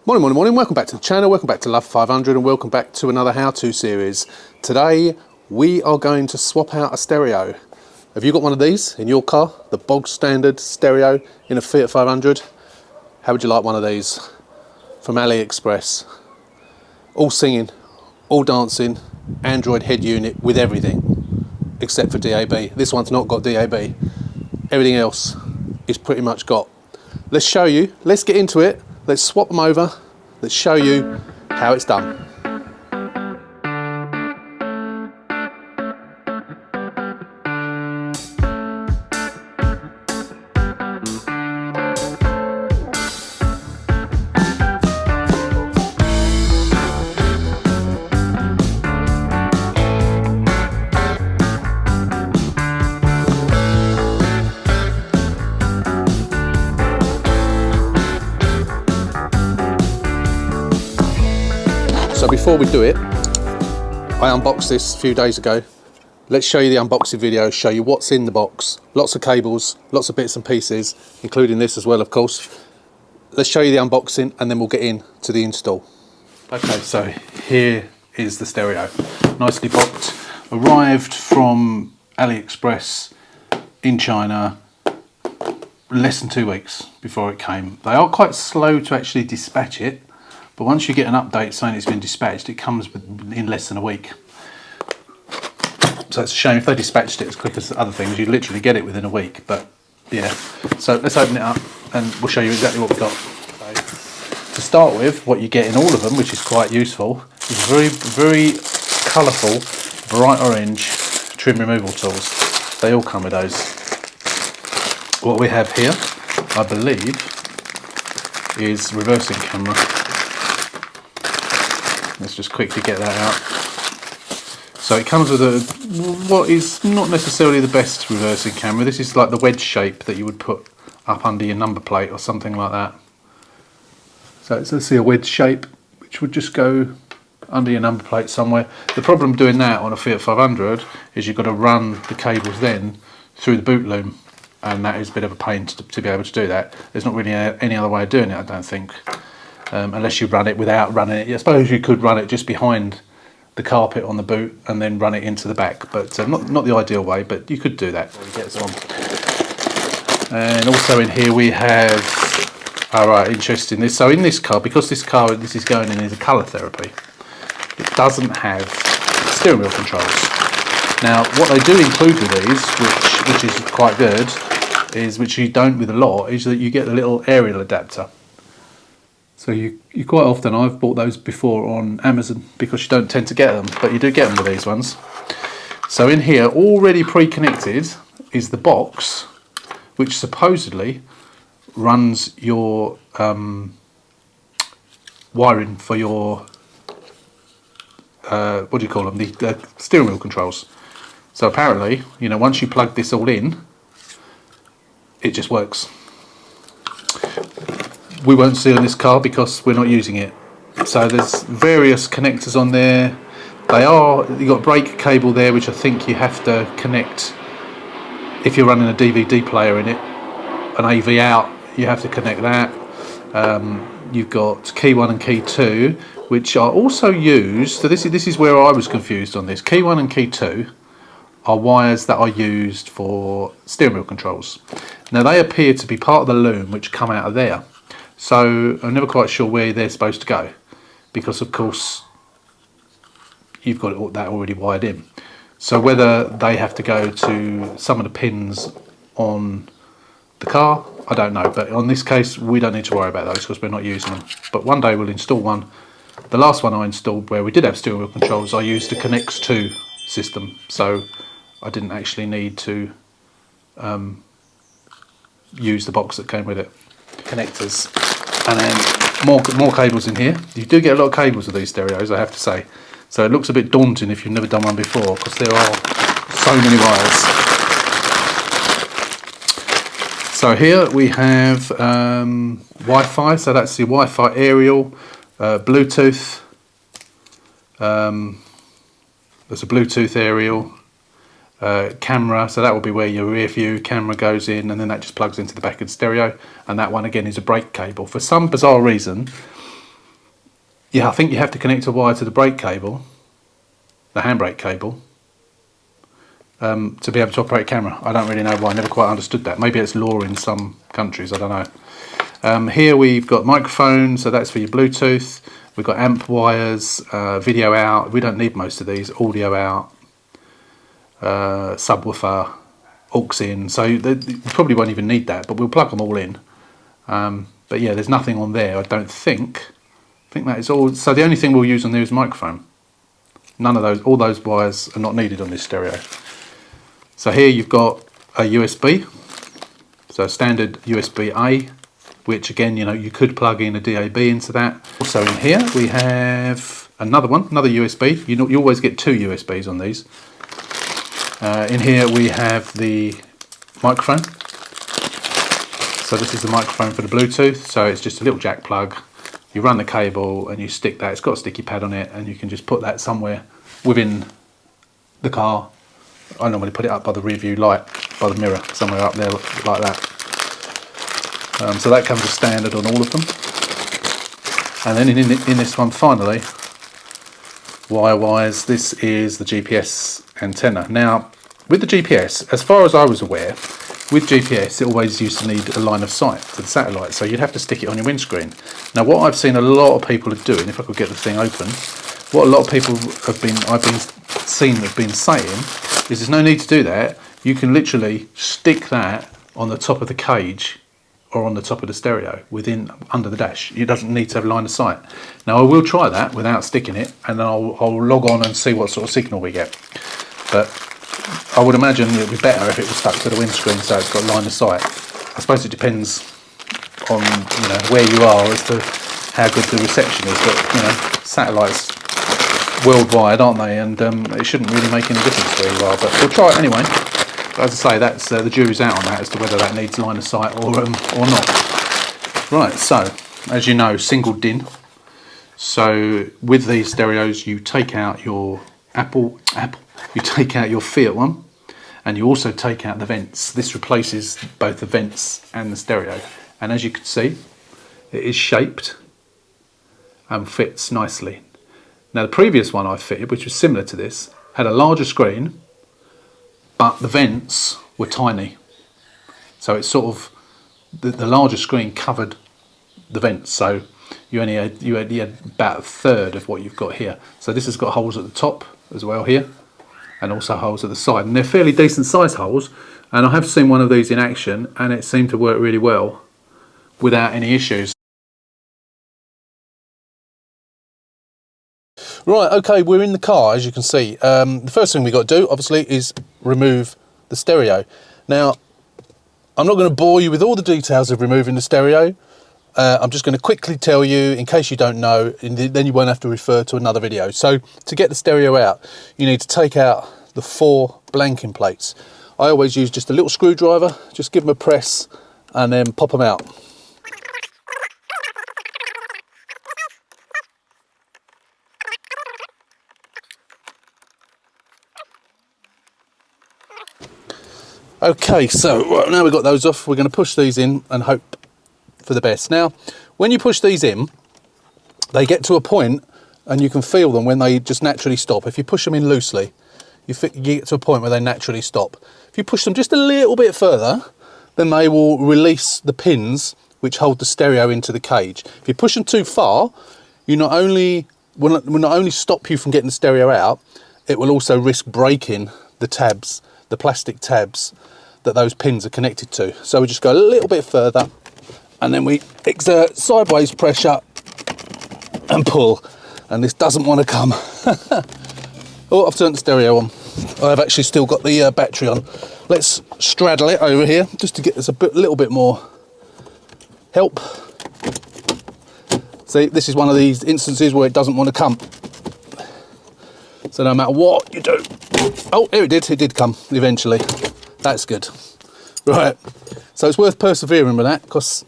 Morning, welcome back to the channel, welcome back to Love 500 and welcome back to another how-to series. Today we are going to swap out a stereo. Have you got one of these in your car? The bog standard stereo in a Fiat 500? How would you like one of these? From AliExpress. All singing, all dancing, Android head unit with everything except for DAB. This one's not got DAB. Everything else is pretty much got. Let's show you, let's get into it. Let's swap them over. Let's show you how it's done. So before we do it, I unboxed this a few days ago. Let's show you the unboxing video, show you what's in the box. Lots of cables, lots of bits and pieces, including this as well, of course. Let's show you the unboxing and then we'll get into the install. Okay, so here is the stereo. Nicely boxed. Arrived from AliExpress in China less than 2 weeks before it came. They are quite slow to actually dispatch it. But once you get an update saying it's been dispatched, it comes in less than a week. So it's a shame if they dispatched it as quick as other things, you'd literally get it within a week. But yeah, so let's open it up and we'll show you exactly what we've got. So, to start with, what you get in all of them, which is quite useful, is very colourful, bright orange trim removal tools. They all come with those. What we have here, I believe, is reversing camera. Let's just quickly get that out. So it comes with what is not necessarily the best reversing camera. This is like the wedge shape that you would put up under your number plate or something like that. So it's, let's see, a wedge shape which would just go under your number plate somewhere. The problem doing that on a Fiat 500 is you've got to run the cables then through the boot loom, and that is a bit of a pain to be able to do that. There's not really any other way of doing it, I don't think. Unless you run it without running it. I suppose you could run it just behind the carpet on the boot and then run it into the back, but not the ideal way, but you could do that. And also in here we have, alright, interesting, this. So in this car, because this is going in as a colour therapy, it doesn't have steering wheel controls. Now what they do include with these, which is quite good, is, which you don't with a lot, is that you get the little aerial adapter. So you quite often, I've bought those before on Amazon because you don't tend to get them, but you do get them with these ones. So in here, already pre-connected, is the box, which supposedly runs your wiring for your, what do you call them, the steering wheel controls. So apparently, you know, once you plug this all in, it just works. We won't see on this car because we're not using it. So there's various connectors on there. You've got a brake cable there, which I think you have to connect if you're running a DVD player in it. An AV out, you have to connect that. You've got key 1 and key 2, which are also used. So this is where I was confused on this. Key 1 and key 2 are wires that are used for steering wheel controls. Now they appear to be part of the loom which come out of there. So I'm never quite sure where they're supposed to go, because of course you've got that already wired in. So whether they have to go to some of the pins on the car, I don't know. But on this case, we don't need to worry about those because we're not using them. But one day we'll install one. The last one I installed, where we did have steering wheel controls, I used the Connects 2 system. So I didn't actually need to use the box that came with it. Connectors, and then more cables in here. You do get a lot of cables with these stereos, I have to say, so it looks a bit daunting if you've never done one before, because there are so many wires. So here we have Wi-Fi, so that's the Wi-Fi aerial, Bluetooth, there's a Bluetooth aerial, camera, so that will be where your rear view camera goes in, and then that just plugs into the back of the stereo. And that one again is a brake cable. For some bizarre reason, Yeah, I think you have to connect a wire to the brake cable, the handbrake cable, to be able to operate a camera. I don't really know why, I never quite understood that. Maybe it's law in some countries, I don't know. Here we've got microphone, so that's for your Bluetooth. We've got amp wires, video out, we don't need most of these, audio out, subwoofer, aux in, so you probably won't even need that, but we'll plug them all in. But yeah, there's nothing on there, I don't think. I think that is all. So the only thing we'll use on there is microphone. None of those, all those wires are not needed on this stereo. So here you've got a USB, so standard USB-A, which again, you know, you could plug in a DAB into that. Also in here we have another one, another USB. You always get two USBs on these. In here we have the microphone. So this is the microphone for the Bluetooth, so it's just a little jack plug. You run the cable and you stick that, it's got a sticky pad on it, and you can just put that somewhere within the car. I normally put it up by the rear view light, by the mirror, somewhere up there like that. So that comes as standard on all of them. And then in this one finally, wire-wise, this is the GPS antenna. Now, with the GPS, as far as I was aware, with GPS it always used to need a line of sight to the satellite, so you'd have to stick it on your windscreen. Now what I've seen a lot of people are doing, if I could get the thing open, what a lot of people have been saying is there's no need to do that. You can literally stick that on the top of the cage or on the top of the stereo under the dash. It doesn't need to have line of sight. Now I will try that without sticking it, and then I'll log on and see what sort of signal we get. But I would imagine it would be better if it was stuck to the windscreen so it's got line of sight. I suppose it depends on, you know, where you are as to how good the reception is, but you know, satellites worldwide, aren't they? And it shouldn't really make any difference where you are. But we'll try it anyway. But as I say, that's the jury's out on that as to whether that needs line of sight or not. Right. So as you know, single DIN. So with these stereos, you take out your you take out your Fiat one, and you also take out the vents. This replaces both the vents and the stereo. And as you can see, it is shaped and fits nicely. Now the previous one I fitted, which was similar to this, had a larger screen, but the vents were tiny. So it's sort of, the larger screen covered the vents. So you had about a third of what you've got here. So this has got holes at the top as well here, and also holes at the side, and they're fairly decent size holes, and I have seen one of these in action and it seemed to work really well without any issues. Right, okay, we're in the car, as you can see. The first thing we got to do obviously is remove the stereo. Now I'm not going to bore you with all the details of removing the stereo. I'm just going to quickly tell you, in case you don't know, and then you won't have to refer to another video. So to get the stereo out, you need to take out the 4 blanking plates. I always use just a little screwdriver, just give them a press and then pop them out. Okay, so right, now we've got those off, we're going to push these in and hope for the best. Now, when you push these in, they get to a point and you can feel them when they just naturally stop. If you push them in loosely, you get to a point where they naturally stop. If you push them just a little bit further, then they will release the pins which hold the stereo into the cage. If you push them too far, you will not only stop you from getting the stereo out, it will also risk breaking the tabs, the plastic tabs that those pins are connected to. So we just go a little bit further, and then we exert sideways pressure and pull, and this doesn't want to come. Oh, I've turned the stereo on. I've actually still got the battery on. Let's straddle it over here just to get us a little bit more help. See, this is one of these instances where it doesn't want to come. So no matter what you do, oh, here it did come eventually. That's good. Right, so it's worth persevering with that, because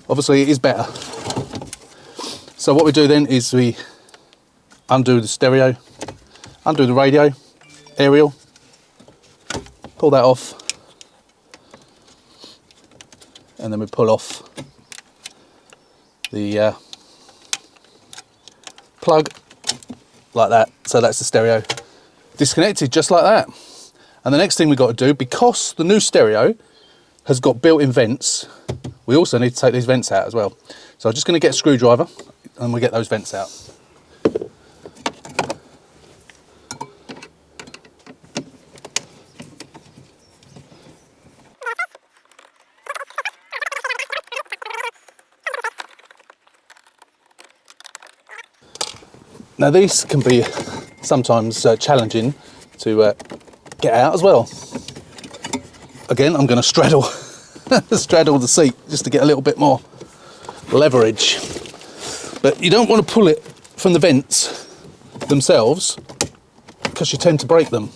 obviously it is better. So what we do then is we undo the stereo, undo the radio, aerial, pull that off, and then we pull off the plug like that. So that's the stereo disconnected just like that. And the next thing we've got to do, because the new stereo has got built-in vents, we also need to take these vents out as well. So I'm just going to get a screwdriver and we'll get those vents out. Now these can be sometimes challenging to get out as well. Again, I'm going to straddle straddle the seat just to get a little bit more leverage. But you don't want to pull it from the vents themselves because you tend to break them.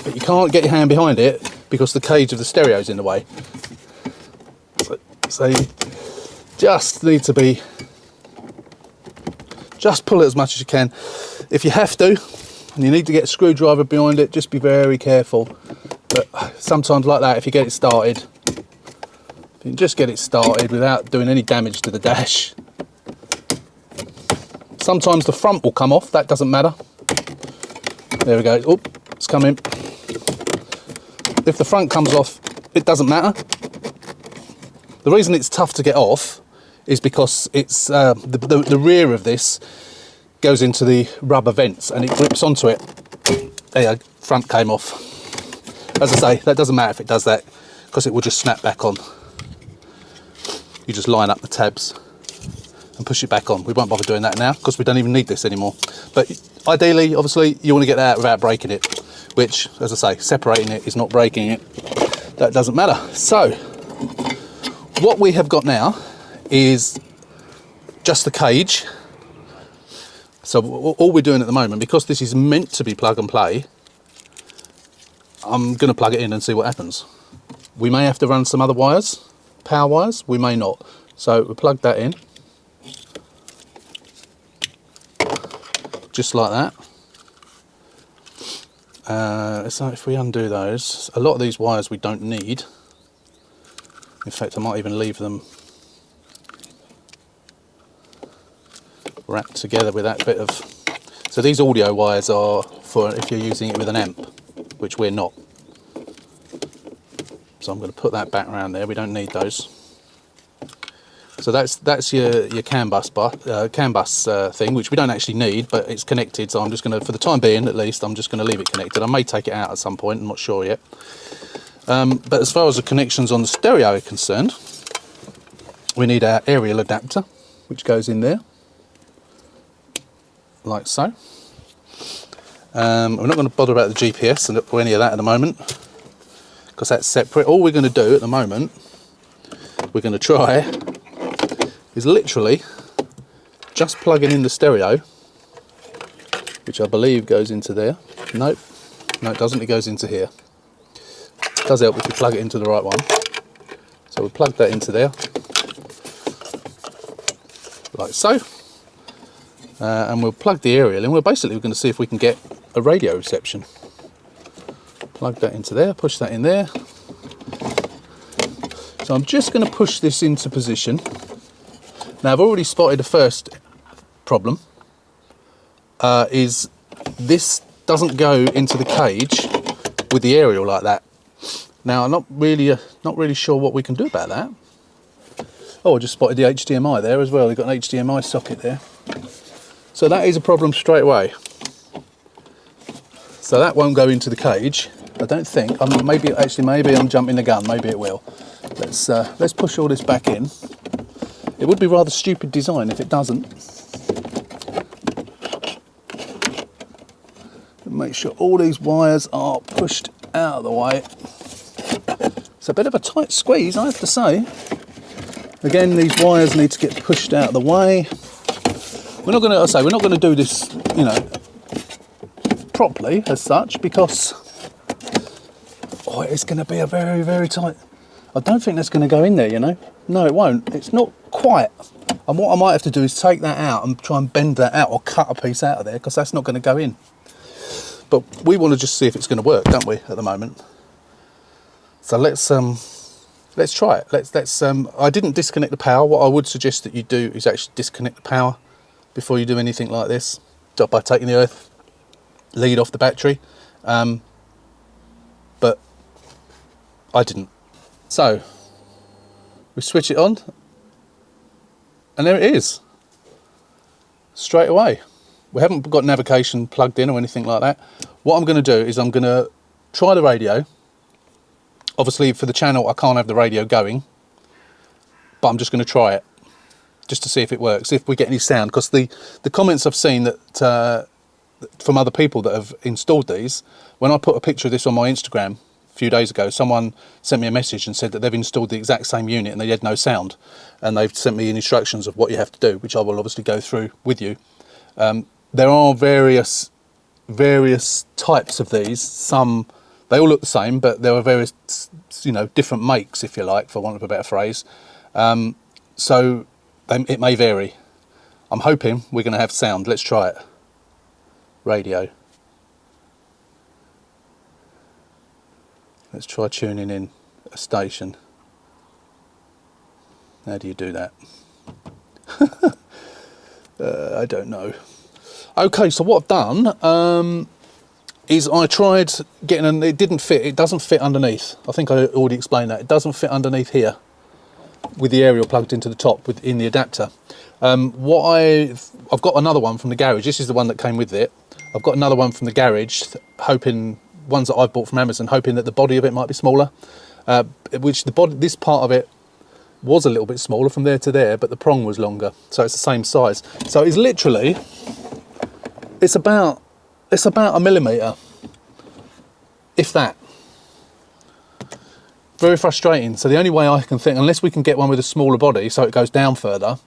But you can't get your hand behind it because the cage of the stereo is in the way. So you just need to be, just pull it as much as you can. If you have to, and you need to get a screwdriver behind it, just be very careful. But sometimes like that, if you get it started, if you can just get it started without doing any damage to the dash. Sometimes the front will come off, that doesn't matter. There we go, oh, it's coming. If the front comes off, it doesn't matter. The reason it's tough to get off is because it's the rear of this goes into the rubber vents and it grips onto it. There you go, front came off. As I say, that doesn't matter if it does that because it will just snap back on. You just line up the tabs and push it back on. We won't bother doing that now because we don't even need this anymore. But ideally, obviously, you want to get that out without breaking it, which, as I say, separating it is not breaking it. That doesn't matter. So, what we have got now is just the cage. So all we're doing at the moment, because this is meant to be plug and play, I'm going to plug it in and see what happens. We may have to run some other wires, power wires, we may not. So we'll plug that in, just like that. So if we undo those, a lot of these wires we don't need. In fact, I might even leave them wrapped together with that bit of... So these audio wires are for if you're using it with an amp, which we're not. So I'm going to put that back around there, we don't need those. So that's your CAN bus thing, which we don't actually need, but it's connected, so I'm just going to, for the time being at least, I'm just going to leave it connected. I may take it out at some point, I'm not sure yet. But as far as the connections on the stereo are concerned, we need our aerial adapter, which goes in there, like so. We're not going to bother about the GPS or any of that at the moment, because that's separate. All we're going to do at the moment, we're going to try, is literally just plugging in the stereo, which I believe goes into there. Nope, no it doesn't, it goes into here. It does help if you plug it into the right one. So we'll plug that into there, like so. And we'll plug the aerial in. We're going to see if we can get a radio reception. Plug that into there, push that in there. So I'm just going to push this into position. Now I've already spotted the first problem, is this doesn't go into the cage with the aerial like that. Now I'm not really sure what we can do about that. Oh, I just spotted the HDMI there as well. They've got an HDMI socket there. So that is a problem straight away. So that won't go into the cage, I don't think. Maybe I'm jumping the gun. Maybe it will. Let's push all this back in. It would be rather stupid design if it doesn't. Make sure all these wires are pushed out of the way. It's a bit of a tight squeeze, I have to say. Again, these wires need to get pushed out of the way. We're not going to do this, you know, properly as such, because it's going to be a very, very tight. I don't think that's going to go in there, you know. No, it won't. It's not quite. And what I might have to do is take that out and try and bend that out, or cut a piece out of there, because that's not going to go in. But we want to just see if it's going to work, don't we, at the moment? So let's try it. Let's I didn't disconnect the power. What I would suggest that you do is actually disconnect the power before you do anything like this, by taking the earth lead off the battery. But I didn't. So we switch it on, and there it is, straight away. We haven't got navigation plugged in or anything like that. What I'm going to do is I'm going to try the radio. Obviously for the channel I can't have the radio going, but I'm just going to try it just to see if it works, if we get any sound, because the comments I've seen that from other people that have installed these, when I put a picture of this on my Instagram a few days ago, someone sent me a message and said that they've installed the exact same unit and they had no sound, and they've sent me instructions of what you have to do, which I will obviously go through with you. There are various types of these. Some, they all look the same, but there are various, you know, different makes, if you like, for want of a better phrase. So it may vary. I'm hoping we're going to have sound. Let's try it. Radio. Let's try tuning in a station. How do you do that? I don't know. Okay, so what I've done is I tried getting, it didn't fit. It doesn't fit underneath. I think I already explained that. It doesn't fit underneath here with the aerial plugged into the top within the adapter. I've got another one from the garage. This is the one that came with it. I've got another one from the garage, hoping, ones that I've bought from Amazon, hoping that the body of it might be smaller. Which the body, this part of it was a little bit smaller from there to there, but the prong was longer, so it's the same size. So it's literally, it's about a millimetre, if that. Very frustrating. So the only way I can think, unless we can get one with a smaller body so it goes down further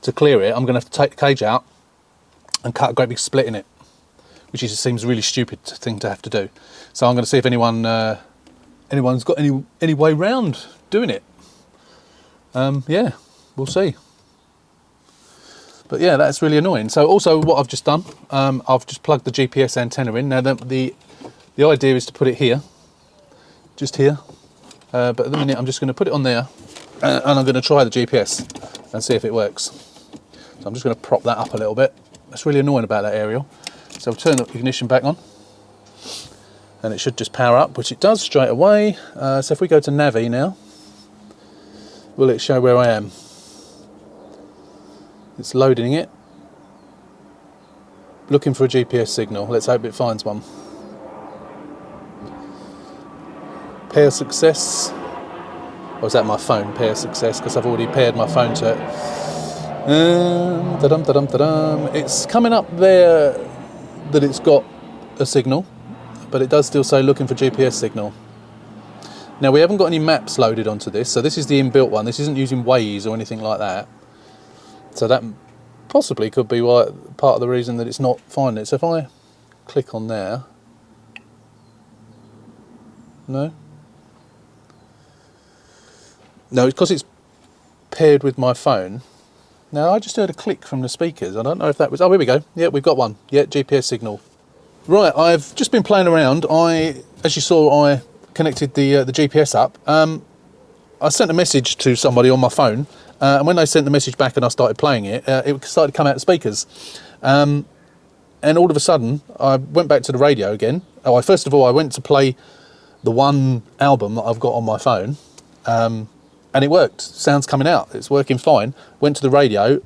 to clear it, I'm going to have to take the cage out and cut a great big split in it, which seems a really stupid thing to have to do. So I'm going to see if anyone's got any way round doing it. Yeah, we'll see. But yeah, that's really annoying. So also what I've just done, I've just plugged the GPS antenna in. Now the idea is to put it here, just here. But at the minute I'm just going to put it on there, and I'm going to try the GPS and see if it works. So I'm just going to prop that up a little bit. That's really annoying about that aerial. So I'll turn the ignition back on, and it should just power up, which it does straight away. So if we go to Navi now, will it show where I am? It's loading it. Looking for a GPS signal. Let's hope it finds one. Pair success. Or is that my phone? Pair success, because I've already paired my phone to it. It's coming up there that it's got a signal, but it does still say looking for GPS signal. Now we haven't got any maps loaded onto this, so this is the inbuilt one. This isn't using Waze or anything like that. So that possibly could be why, part of the reason that it's not finding it. So if I click on there, no, it's because it's paired with my phone. Now I just heard a click from the speakers. I don't know if that was, oh, here we go. Yeah, we've got one. Yeah, GPS signal. Right, I've just been playing around. As you saw, I connected the GPS up. I sent a message to somebody on my phone, and when they sent the message back and I started playing it, it started to come out the speakers. And all of a sudden, I went back to the radio again. First of all, I went to play the one album that I've got on my phone, and it worked. Sound's coming out. It's working fine. Went to the radio,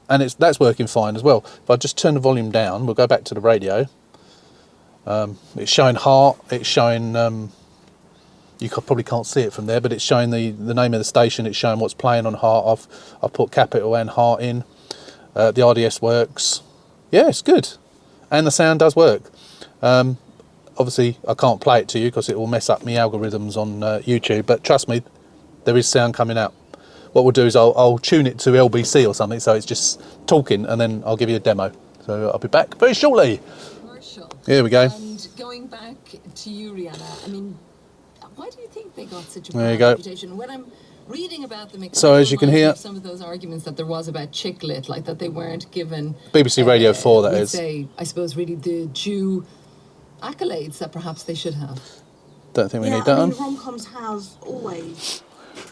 and that's working fine as well. If I just turn the volume down, we'll go back to the radio. It's showing heart. It's showing. You probably can't see it from there, but it's showing the name of the station. It's showing what's playing on heart. I've put capital and heart in. The RDS works. Yeah, it's good, and the sound does work. Obviously, I can't play it to you because it will mess up my algorithms on YouTube. But trust me, there is sound coming out. What we'll do is I'll tune it to LBC or something, so it's just talking, and then I'll give you a demo. So I'll be back very shortly. Commercial. Here we go. And going back to you, Rihanna, I mean, why do you think they got such a There you bad go. reputation? When I'm reading about them, So as you can hear, some of those arguments that there was about Chicklet, like that they weren't given BBC Radio 4, that is. Say, I suppose, really the due accolades that perhaps they should have. Don't think we need that on. Rom-coms has always.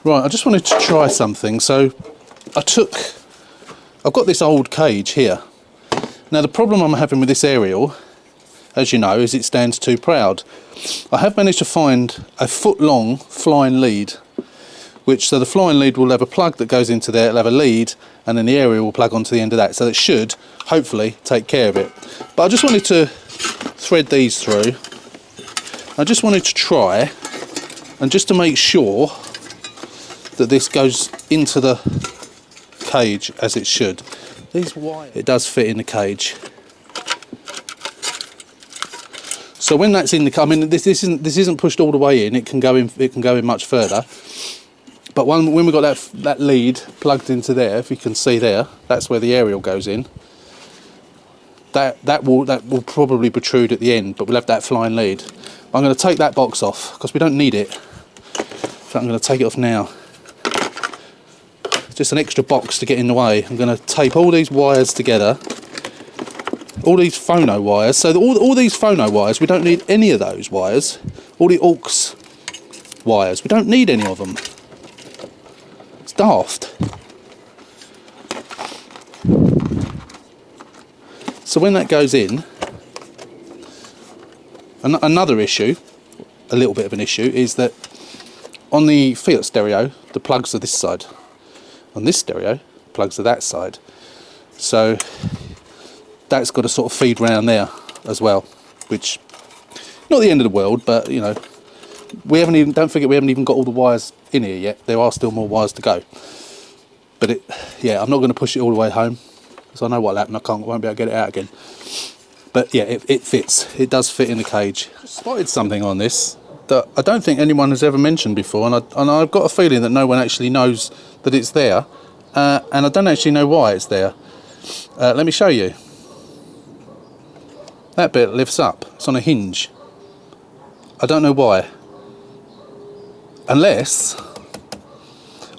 Right, I just wanted to try something. So I've got this old cage here, Now the problem I'm having with this aerial, as you know, is it stands too proud. I have managed to find a foot long flying lead, which, so the flying lead will have a plug that goes into there, it'll have a lead, and then the aerial will plug onto the end of that, so it should hopefully take care of it. But I just wanted to thread these through. I just wanted to try, and just to make sure that this goes into the cage as it should. These wires, it does fit in the cage. So when that's in the, I mean, this isn't pushed all the way in. It can go in. It can go in much further. But when we got that lead plugged into there, if you can see there, that's where the aerial goes in. That will probably protrude at the end, but we'll have that flying lead. I'm going to take that box off because we don't need it. So I'm going to take it off now. Just an extra box to get in the way. I'm going to tape all these wires together. All these phono wires. So all these phono wires, we don't need any of those wires. All the aux wires, we don't need any of them. It's daft. So when that goes in, another issue, a little bit of an issue, is that on the Fiat stereo, the plugs are this side. On this stereo, plugs are that side. So that's got to sort of feed round there as well, which not the end of the world, but you know, don't forget we haven't even got all the wires in here yet. There are still more wires to go. But yeah, I'm not going to push it all the way home because I know what'll happen. I won't be able to get it out again. But yeah, it fits. It does fit in the cage. I spotted something on this that I don't think anyone has ever mentioned before, and I've got a feeling that no one actually knows that it's there, and I don't actually know why it's there. Let me show you. That bit lifts up. It's on a hinge. I don't know why. Unless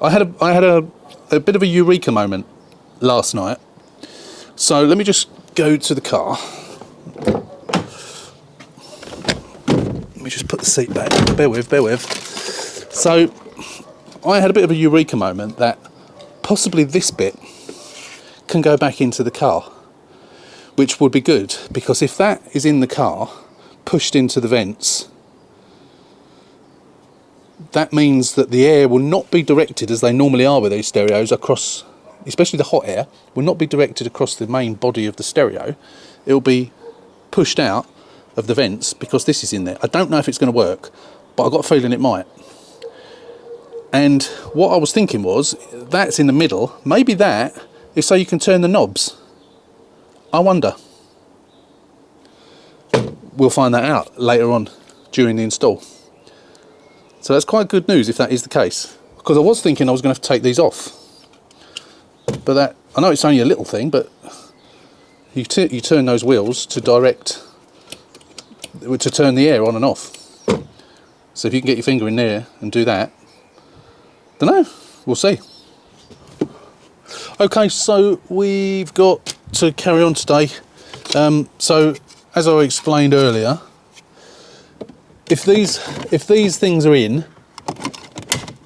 I had a bit of a eureka moment last night. So let me just go to the car. Let me just put the seat back. Bear with. So I had a bit of a eureka moment that possibly this bit can go back into the car, which would be good, because if that is in the car, pushed into the vents, that means that the air will not be directed, as they normally are with these stereos, across, especially the hot air, will not be directed across the main body of the stereo. It will be pushed out of the vents because this is in there. I don't know if it's going to work, but I've got a feeling it might. And what I was thinking was, that's in the middle, maybe that is so you can turn the knobs. I wonder. We'll find that out later on during the install. So that's quite good news if that is the case, because I was thinking I was going to have to take these off. But that, I know it's only a little thing, but you turn those wheels to turn the air on and off. So if you can get your finger in there and do that, don't know, we'll see. Okay, so we've got to carry on today. So as I explained earlier, if these things are in,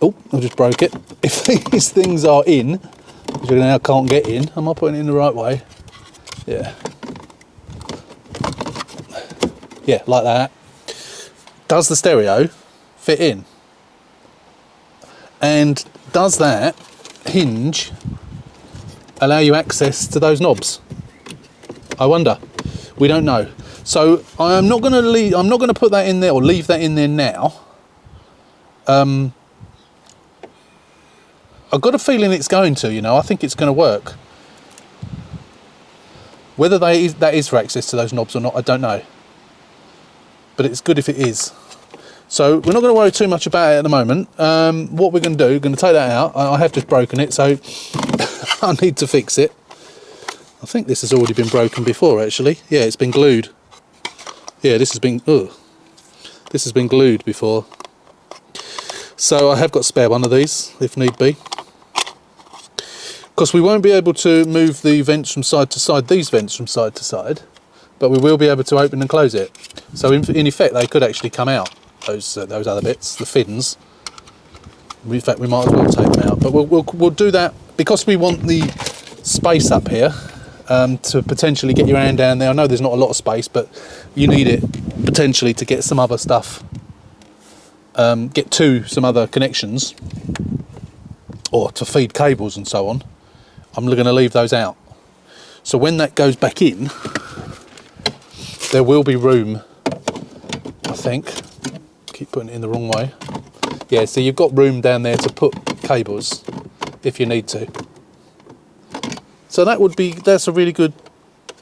oh, I just broke it. If these things are in, which I now can't get in, am I putting it in the right way? Yeah. Yeah, like that. Does the stereo fit in? And does that hinge allow you access to those knobs? I wonder. We don't know. So I'm not going to put that in there or leave that in there now. I've got a feeling it's going to, you know. I think it's going to work. Whether that is for access to those knobs or not, I don't know. But it's good if it is. So we're not going to worry too much about it at the moment. What we're going to do, we're going to take that out. I have just broken it, so I need to fix it. I think this has already been broken before, actually. Yeah, it's been glued. Yeah, this has been glued before. So I have got a spare one of these, if need be. Because we won't be able to move the vents from side to side, these vents from side to side, but we will be able to open and close it. So in effect, they could actually come out, those other bits, the fins. In fact, we might as well take them out, but we'll do that because we want the space up here. to potentially get your hand down there. I know there's not a lot of space, but you need it potentially to get some other stuff, get to some other connections, or to feed cables and so on. I'm going to leave those out. So when that goes back in, there will be room, I think. Keep putting it in the wrong way. Yeah, so you've got room down there to put cables if you need to. So that's a really good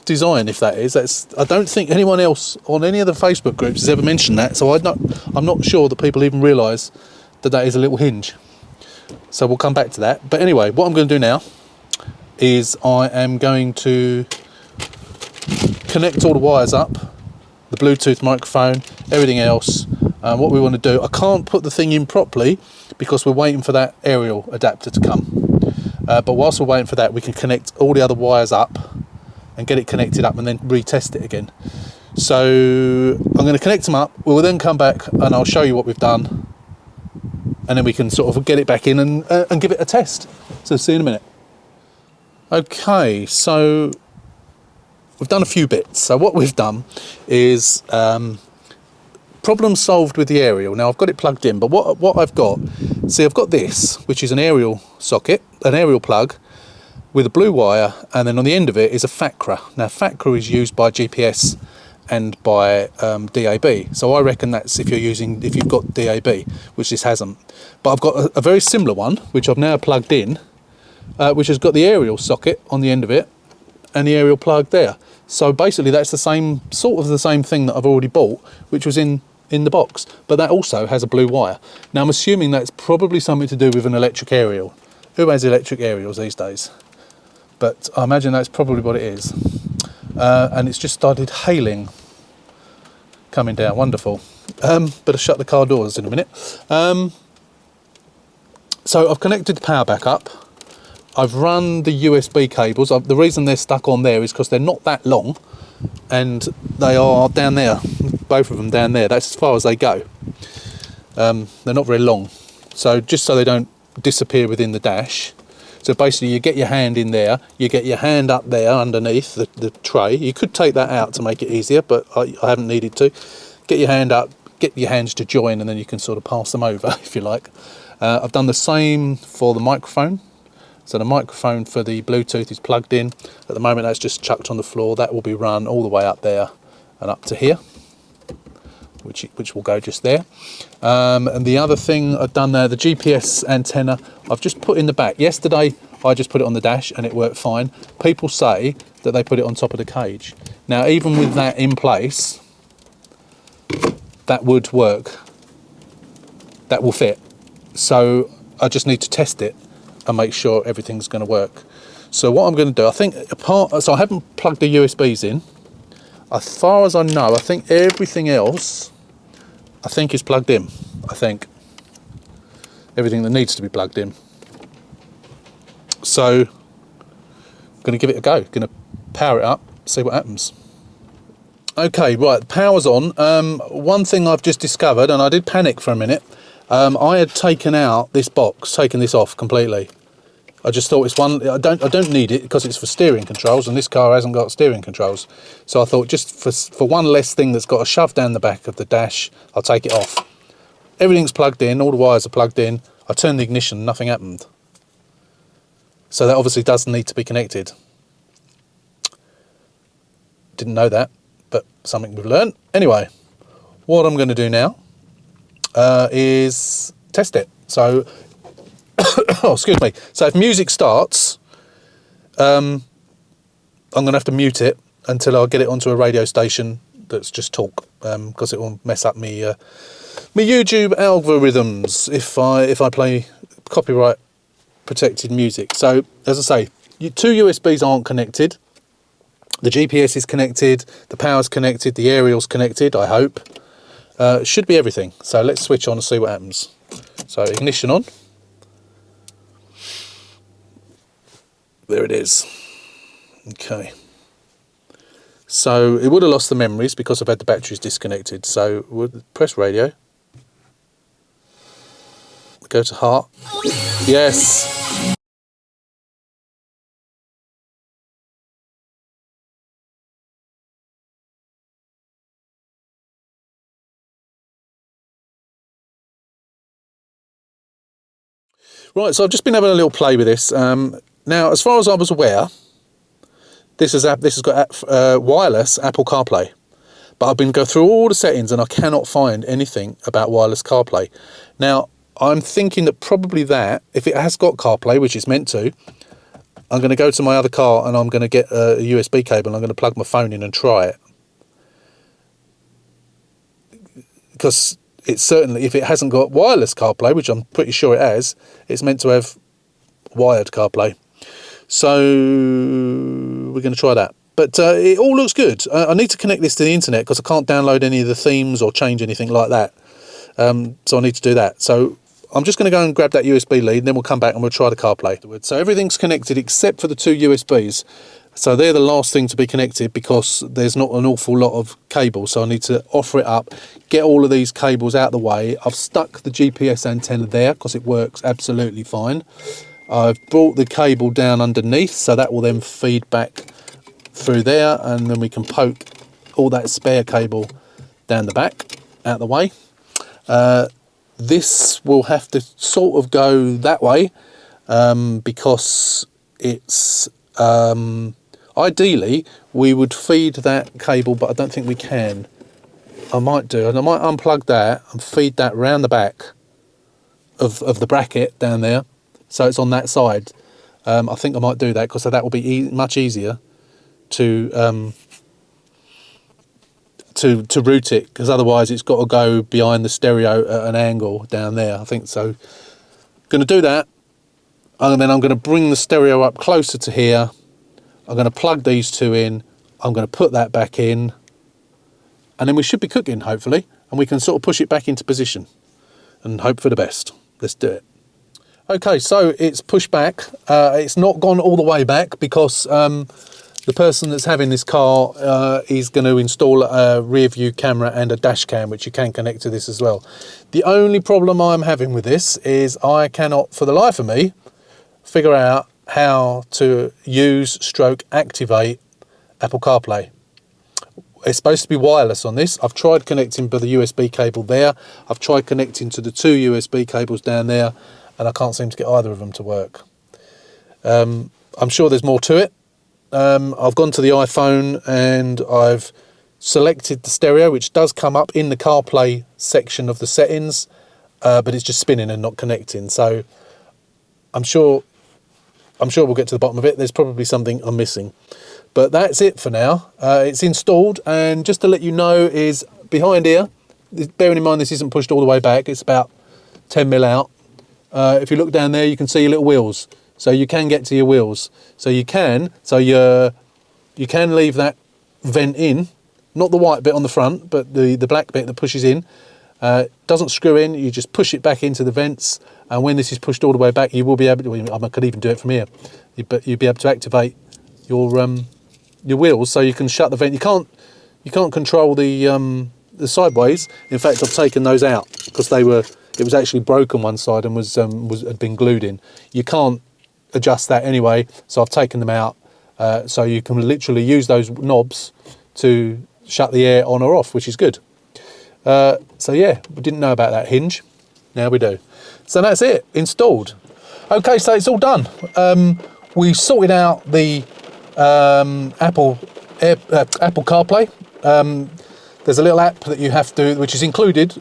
design, if that is. I don't think anyone else on any of the Facebook groups has ever mentioned that, so I'm not sure that people even realise that is a little hinge. So we'll come back to that. But anyway, what I'm going to do now is I am going to connect all the wires up, the Bluetooth microphone, everything else. What we want to do, I can't put the thing in properly because we're waiting for that aerial adapter to come. But whilst we're waiting for that, we can connect all the other wires up and get it connected up and then retest it again. So I'm going to connect them up. We'll then come back and I'll show you what we've done. And then we can sort of get it back in and give it a test. So see you in a minute. Okay, so we've done a few bits. So what we've done is problem solved with the aerial. Now I've got it plugged in, but what I've got, see, I've got this, which is an aerial socket, an aerial plug with a blue wire, and then on the end of it is a FACRA. Now FACRA is used by GPS and by DAB. So I reckon that's if you've got DAB, which this hasn't. But I've got a very similar one, which I've now plugged in, which has got the aerial socket on the end of it and the aerial plug there. So basically that's the same thing that I've already bought, which was in the box, but that also has a blue wire. Now I'm assuming that's probably something to do with an electric aerial. Who has electric aerials these days? But I imagine that's probably what it is. And it's just started hailing coming down. Wonderful. Better shut the car doors in a minute. So I've connected the power back up. I've run the USB cables. The reason they're stuck on there is because they're not that long, and they are down there, both of them down there. That's as far as they go. They're not very long, so just so they don't disappear within the dash. So basically you get your hand in there, you get your hand up there underneath the tray. You could take that out to make it easier, but I haven't needed to. Get your hand up, get your hands to join, and then you can sort of pass them over if you like. I've done the same for the microphone. So the microphone for the Bluetooth is plugged in. At the moment that's just chucked on the floor. That will be run all the way up there and up to here, which will go just there. And the other thing I've done there, the GPS antenna, I've just put in the back. Yesterday I just put it on the dash and it worked fine. People say that they put it on top of the cage. Now even with that in place, that would work. That will fit. So I just need to test it and make sure everything's going to work. So what I'm going to do, I think so I haven't plugged the USBs in. As far as I know, I think everything else is plugged in. I think everything that needs to be plugged in. So I'm going to give it a go. Going to power it up, see what happens. Okay, right, the power's on. One thing I've just discovered, and I did panic for a minute, I had taken out this box, taken this off completely. I just thought it's one. I don't need it because it's for steering controls, and this car hasn't got steering controls. So I thought just for one less thing that's got a shove down the back of the dash, I'll take it off. Everything's plugged in, all the wires are plugged in. I turned the ignition, nothing happened. So that obviously does need to be connected. Didn't know that, but something we've learned. Anyway, what I'm going to do now is test it. So. Oh, excuse me. So if music starts, I'm going to have to mute it until I get it onto a radio station that's just talk, because it will mess up me YouTube algorithms if I play copyright protected music. So as I say, two USBs aren't connected. The GPS is connected, the power's connected, the aerial's connected, I hope. Should be everything. So let's switch on and see what happens. So ignition on. There it is. Okay. So it would have lost the memories because I've had the batteries disconnected. So we'll press radio. Go to heart. Yes. Right, so I've just been having a little play with this. Now, as far as I was aware, this has got wireless Apple CarPlay. But I've been going through all the settings and I cannot find anything about wireless CarPlay. Now, I'm thinking that probably that, if it has got CarPlay, which it's meant to, I'm going to go to my other car and I'm going to get a USB cable and I'm going to plug my phone in and try it. Because it's certainly, if it hasn't got wireless CarPlay, which I'm pretty sure it has, it's meant to have wired CarPlay. So we're going to try that. But it all looks good. I need to connect this to the internet because I can't download any of the themes or change anything like that. So I need to do that. So I'm just going to go and grab that USB lead and then we'll come back and we'll try the CarPlay. So everything's connected except for the two USBs. So they're the last thing to be connected because there's not an awful lot of cable. So I need to offer it up, get all of these cables out of the way. I've stuck the GPS antenna there because it works absolutely fine. I've brought the cable down underneath so that will then feed back through there, and then we can poke all that spare cable down the back out the way. This will have to sort of go that way because it's ideally we would feed that cable, but I don't think we can. I might do, and I might unplug that and feed that round the back of the bracket down there so it's on that side. I think I might do that because that will be much easier to route it, because otherwise it's got to go behind the stereo at an angle down there. I think so. Going to do that, and then I'm going to bring the stereo up closer to here. I'm going to plug these two in. I'm going to put that back in, and then we should be cooking hopefully, and we can sort of push it back into position and hope for the best. Let's do it. Okay, so it's pushed back. It's not gone all the way back because the person that's having this car is going to install a rear view camera and a dash cam, which you can connect to this as well. The only problem I'm having with this is I cannot, for the life of me, figure out how to activate Apple CarPlay. It's supposed to be wireless on this. I've tried connecting by the USB cable there. I've tried connecting to the two USB cables down there, and I can't seem to get either of them to work. I'm sure there's more to it. I've gone to the iPhone and I've selected the stereo, which does come up in the CarPlay section of the settings, but it's just spinning and not connecting. So I'm sure we'll get to the bottom of it. There's probably something I'm missing, but that's it for now. It's installed, and just to let you know, is behind here, bearing in mind this isn't pushed all the way back, it's about 10 mil out. If you look down there, you can see your little wheels. So you can get to your wheels. So you can leave that vent in, not the white bit on the front, but the black bit that pushes in. Doesn't screw in. You just push it back into the vents, and when this is pushed all the way back, you will be able to. I could even do it from here, but you'll be able to activate your wheels, so you can shut the vent. You can't control the sideways. In fact, I've taken those out because it was actually broken one side and had been glued in. You can't adjust that anyway, so I've taken them out, so you can literally use those knobs to shut the air on or off, which is good. So yeah, we didn't know about that hinge, now we do. So that's it, installed. Okay, so it's all done. We sorted out the Apple CarPlay. There's a little app that you have to, which is included,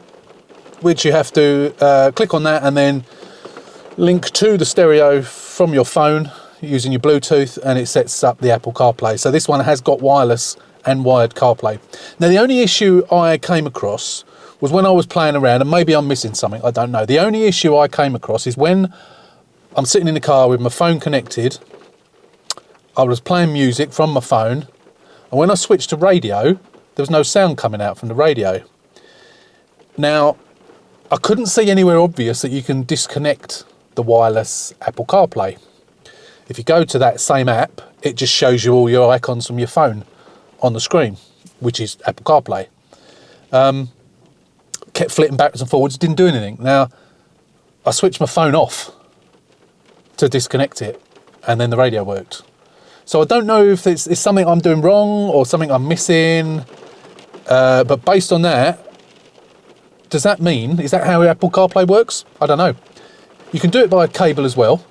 which you have to click on that and then link to the stereo from your phone using your Bluetooth, and it sets up the Apple CarPlay. So this one has got wireless and wired CarPlay. Now the only issue I came across was when I was playing around, and maybe I'm missing something, I don't know. The only issue I came across is when I'm sitting in the car with my phone connected, I was playing music from my phone, and when I switched to radio, there was no sound coming out from the radio. Now, I couldn't see anywhere obvious that you can disconnect the wireless Apple CarPlay. If you go to that same app, it just shows you all your icons from your phone on the screen, which is Apple CarPlay. Kept flitting backwards and forwards, didn't do anything. Now, I switched my phone off to disconnect it, and then the radio worked. So I don't know if it's something I'm doing wrong or something I'm missing, but based on that, does that mean, is that how Apple CarPlay works? I don't know. You can do it by cable as well.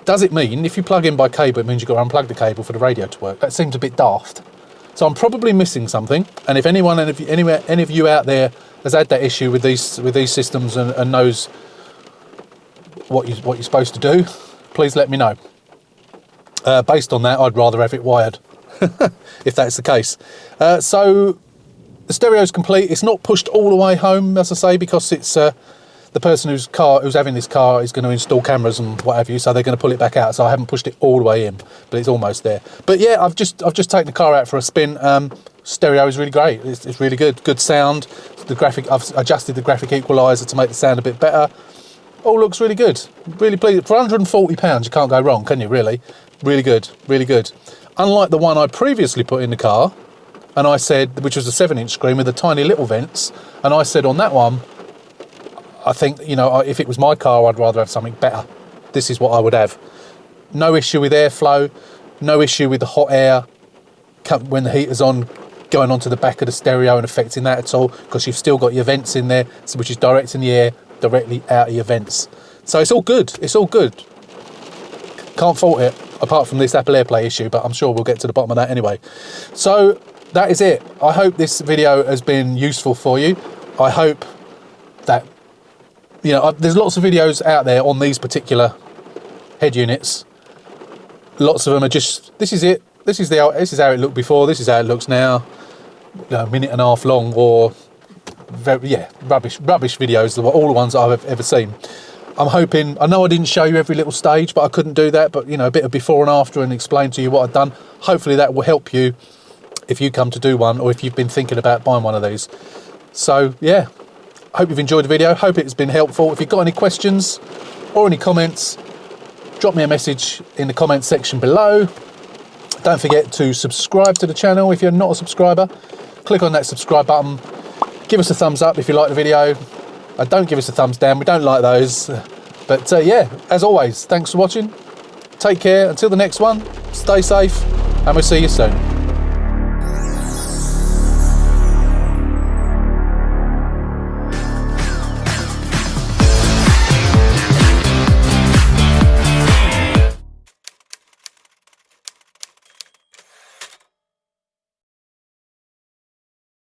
Does it mean if you plug in by cable, it means you've got to unplug the cable for the radio to work? That seems a bit daft. So I'm probably missing something. And if any of you out there has had that issue with these systems and knows what you're supposed to do, please let me know. Based on that, I'd rather have it wired, if that's the case. So the stereo's complete. It's not pushed all the way home, as I say, because it's the person who's having this car is going to install cameras and what have you, so they're going to pull it back out. So I haven't pushed it all the way in, but it's almost there. But yeah, I've just taken the car out for a spin. Stereo is really great. It's really good sound. I've adjusted the graphic equalizer to make the sound a bit better. All looks really good. Really pleased. For £140, you can't go wrong, can you? Really, really good, really good. Unlike the one I previously put in the car, and I said, which was a 7-inch screen with the tiny little vents, and I said on that one, I think, you know, if it was my car, I'd rather have something better. This is what I would have. No issue with airflow, no issue with the hot air when the heater's on, going onto the back of the stereo and affecting that at all, because you've still got your vents in there, which is directing the air directly out of your vents. So it's all good. It's all good. Can't fault it, apart from this Apple AirPlay issue, but I'm sure we'll get to the bottom of that anyway. So that is it. I hope this video has been useful for you. I hope that, you know, there's lots of videos out there on these particular head units. Lots of them are just, this is it. This is how it looked before. This is how it looks now. You know, a minute and a half long, or rubbish videos. All the ones I've ever seen. I'm hoping, I know I didn't show you every little stage, but I couldn't do that. But, you know, a bit of before and after, and explain to you what I've done. Hopefully that will help you if you come to do one, or if you've been thinking about buying one of these. So yeah, hope you've enjoyed the video. Hope it's been helpful. If you've got any questions or any comments, drop me a message in the comment section below. Don't forget to subscribe to the channel if you're not a subscriber. Click on that subscribe button. Give us a thumbs up if you like the video. Don't give us a thumbs down. We don't like those. But yeah, as always, thanks for watching. Take care. Until the next one, stay safe, and we'll see you soon.